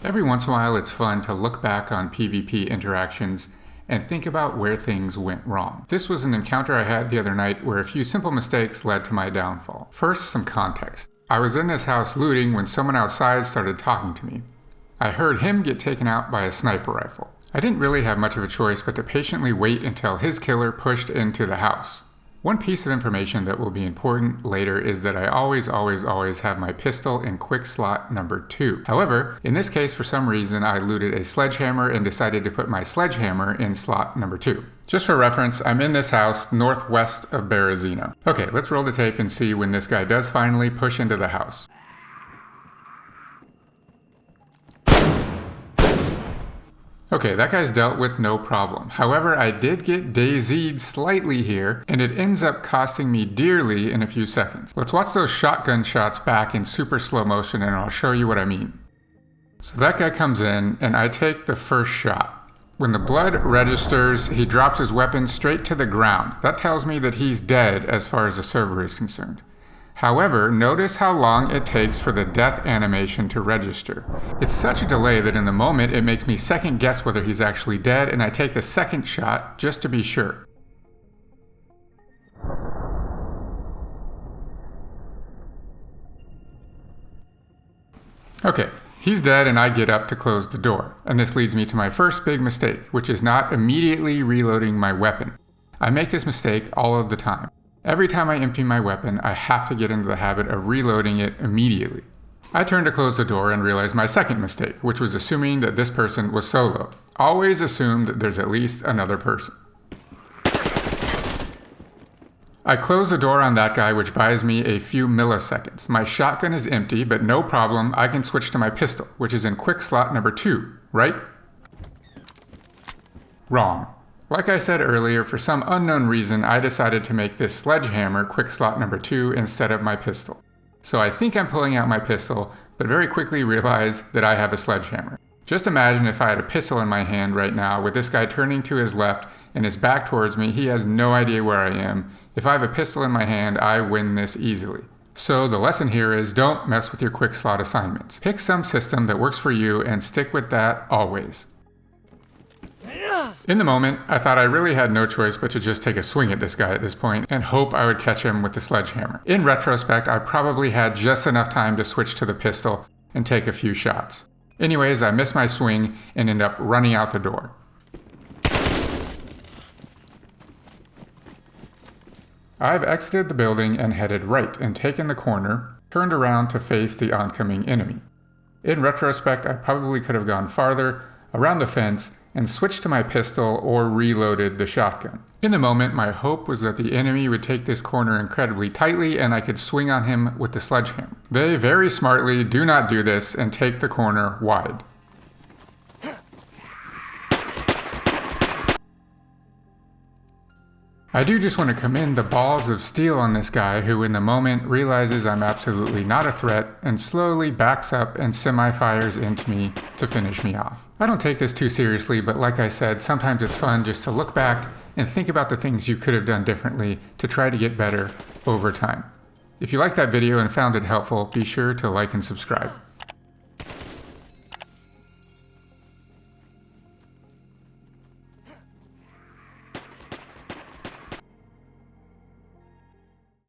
Every once in a while it's fun to look back on PvP interactions and think about where things went wrong. This was an encounter I had the other night where a few simple mistakes led to my downfall. First, some context. I was in this house looting when someone outside started talking to me. I heard him get taken out by a sniper rifle. I didn't really have much of a choice but to patiently wait until his killer pushed into the house. One piece of information that will be important later is that I always have my pistol in quick slot number 2. However, in this case, for some reason, I looted a sledgehammer and decided to put my sledgehammer in slot number 2. Just for reference, I'm in this house northwest of Berezino. Okay, let's roll the tape and see when this guy does finally push into the house. Okay, that guy's dealt with no problem. However, I did get DayZ'd slightly here, and it ends up costing me dearly in a few seconds. Let's watch those shotgun shots back in super slow motion and I'll show you what I mean. So that guy comes in, and I take the first shot. When the blood registers, he drops his weapon straight to the ground. That tells me that he's dead as far as the server is concerned. However, notice how long it takes for the death animation to register. It's such a delay that in the moment it makes me second guess whether he's actually dead, and I take the second shot just to be sure. Okay, he's dead and I get up to close the door. And this leads me to my first big mistake, which is not immediately reloading my weapon. I make this mistake all of the time. Every time I empty my weapon, I have to get into the habit of reloading it immediately. I turn to close the door and realize my second mistake, which was assuming that this person was solo. Always assume that there's at least another person. I close the door on that guy, which buys me a few milliseconds. My shotgun is empty, but no problem, I can switch to my pistol, which is in quick slot number 2, right? Wrong. Like I said earlier, for some unknown reason, I decided to make this sledgehammer quick slot number 2 instead of my pistol. So I think I'm pulling out my pistol, but very quickly realize that I have a sledgehammer. Just imagine if I had a pistol in my hand right now with this guy turning to his left and his back towards me. He has no idea where I am. If I have a pistol in my hand, I win this easily. So the lesson here is don't mess with your quick slot assignments. Pick some system that works for you and stick with that always. In the moment, I thought I really had no choice but to just take a swing at this guy at this point and hope I would catch him with the sledgehammer. In retrospect, I probably had just enough time to switch to the pistol and take a few shots. Anyways, I miss my swing and end up running out the door. I've exited the building and headed right and taken the corner, turned around to face the oncoming enemy. In retrospect, I probably could have gone farther, around the fence, and switched to my pistol or reloaded the shotgun. In the moment, my hope was that the enemy would take this corner incredibly tightly and I could swing on him with the sledgehammer. They very smartly do not do this and take the corner wide. I do just want to commend the balls of steel on this guy who in the moment realizes I'm absolutely not a threat and slowly backs up and semi-fires into me to finish me off. I don't take this too seriously, but like I said, sometimes it's fun just to look back and think about the things you could have done differently to try to get better over time. If you liked that video and found it helpful, be sure to like and subscribe.